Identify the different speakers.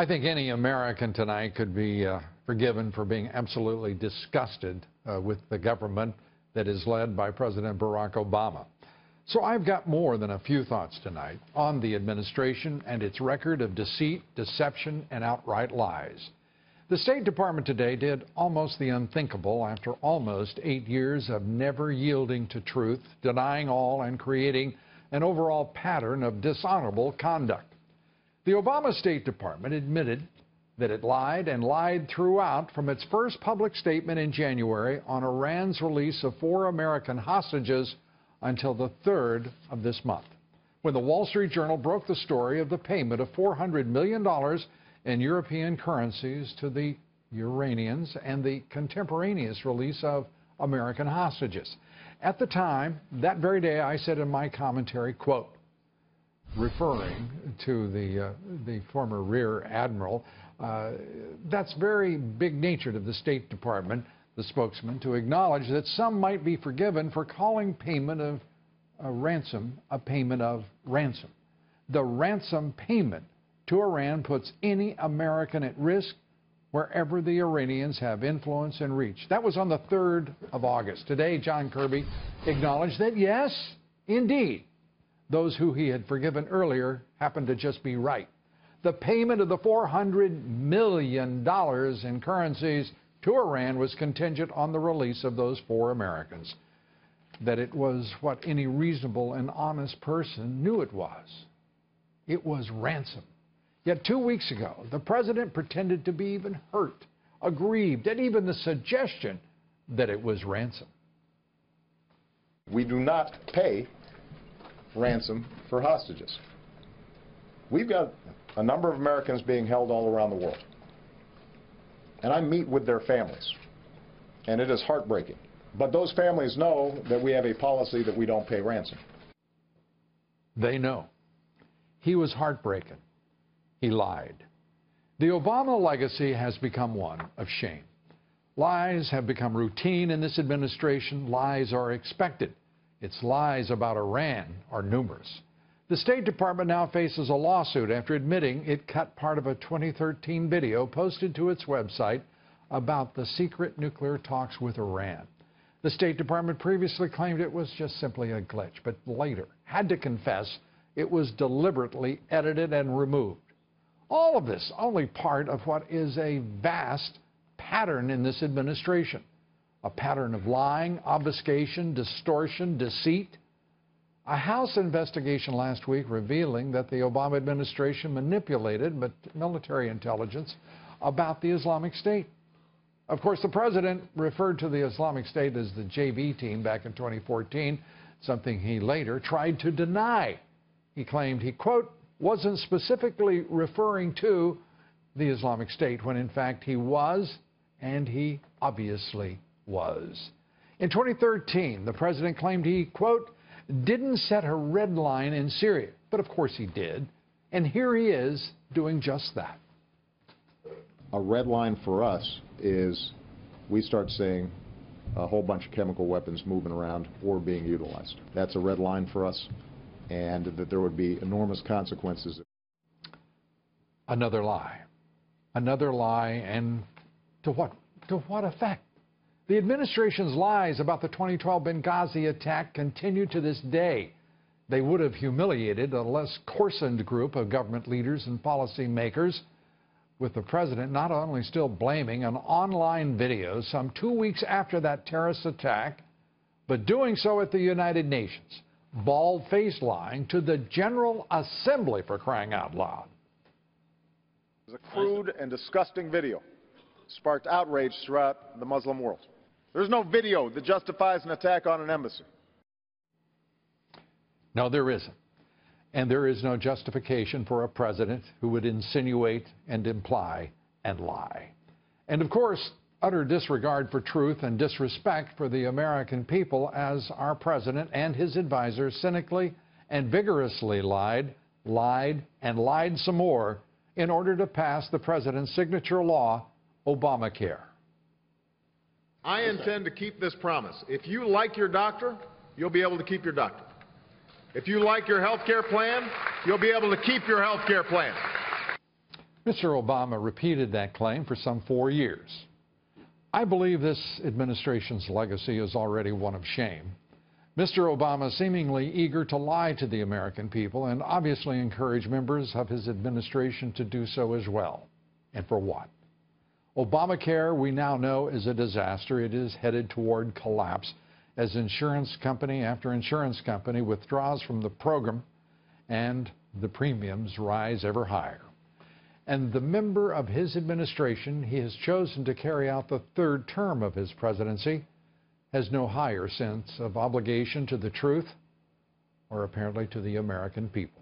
Speaker 1: I think any American tonight could be forgiven for being absolutely disgusted with the government that is led by President Barack Obama. So I've got more than a few thoughts tonight on the administration and its record of deceit, deception, and outright lies. The State Department today did almost the unthinkable after almost 8 years of never yielding to truth, denying all, and creating an overall pattern of dishonorable conduct. The Obama State Department admitted that it lied and lied throughout from its first public statement in January on Iran's release of 4 American hostages until the 3rd of this month, when the Wall Street Journal broke the story of the payment of $400 million in European currencies to the Iranians and the contemporaneous release of American hostages. At the time, that very day, I said in my commentary, quote, referring to the former Rear Admiral, that's very big-natured of the State Department, the spokesman, to acknowledge that some might be forgiven for calling payment of a ransom a payment of ransom. The ransom payment to Iran puts any American at risk wherever the Iranians have influence and reach. That was on the 3rd of August. Today, John Kirby acknowledged that, yes, indeed, those who he had forgiven earlier happened to just be right. The payment of the $400 million in currencies to Iran was contingent on the release of those 4 Americans. That it was what any reasonable and honest person knew it was. It was ransom. Yet 2 weeks ago, the president pretended to be even hurt, aggrieved, at even the suggestion that it was ransom.
Speaker 2: We do not pay ransom for hostages. We've got a number of Americans being held all around the world. And I meet with their families, and it is heartbreaking. But those families know that we have a policy that we don't pay ransom.
Speaker 1: They know. He was heartbreaking. He lied. The Obama legacy has become one of shame. Lies have become routine in this administration. Lies are expected. Its lies about Iran are numerous. The State Department now faces a lawsuit after admitting it cut part of a 2013 video posted to its website about the secret nuclear talks with Iran. The State Department previously claimed it was just simply a glitch, but later had to confess it was deliberately edited and removed. All of this only part of what is a vast pattern in this administration, a pattern of lying, obfuscation, distortion, deceit. A House investigation last week revealing that the Obama administration manipulated military intelligence about the Islamic State. Of course, the president referred to the Islamic State as the JV team back in 2014, something he later tried to deny. He claimed he, quote, wasn't specifically referring to the Islamic State, when in fact he was, and he obviously was. In 2013, the president claimed he, quote, didn't set a red line in Syria, but of course he did, and here he is doing just that.
Speaker 2: A red line for us is we start seeing a whole bunch of chemical weapons moving around or being utilized. That's a red line for us, and that there would be enormous consequences.
Speaker 1: Another lie, and to what effect? The administration's lies about the 2012 Benghazi attack continue to this day. They would have humiliated a less coarsened group of government leaders and policymakers, with the president not only still blaming an online video some 2 weeks after that terrorist attack, but doing so at the United Nations, bald-faced lying to the General Assembly, for crying out loud.
Speaker 2: It was a crude and disgusting video. Sparked outrage throughout the Muslim world. There's no video that justifies an attack on an embassy.
Speaker 1: No, there isn't. And there is no justification for a president who would insinuate and imply and lie. And of course, utter disregard for truth and disrespect for the American people, as our president and his advisors cynically and vigorously lied, and lied some more in order to pass the president's signature law, Obamacare.
Speaker 3: I intend to keep this promise. If you like your doctor, you'll be able to keep your doctor. If you like your health care plan, you'll be able to keep your health care plan.
Speaker 1: Mr. Obama repeated that claim for some 4 years. I believe this administration's legacy is already one of shame. Mr. Obama seemingly eager to lie to the American people and obviously encourage members of his administration to do so as well. And for what? Obamacare, we now know, is a disaster. It is headed toward collapse as insurance company after insurance company withdraws from the program and the premiums rise ever higher. And the member of his administration he has chosen to carry out the third term of his presidency has no higher sense of obligation to the truth or apparently to the American people.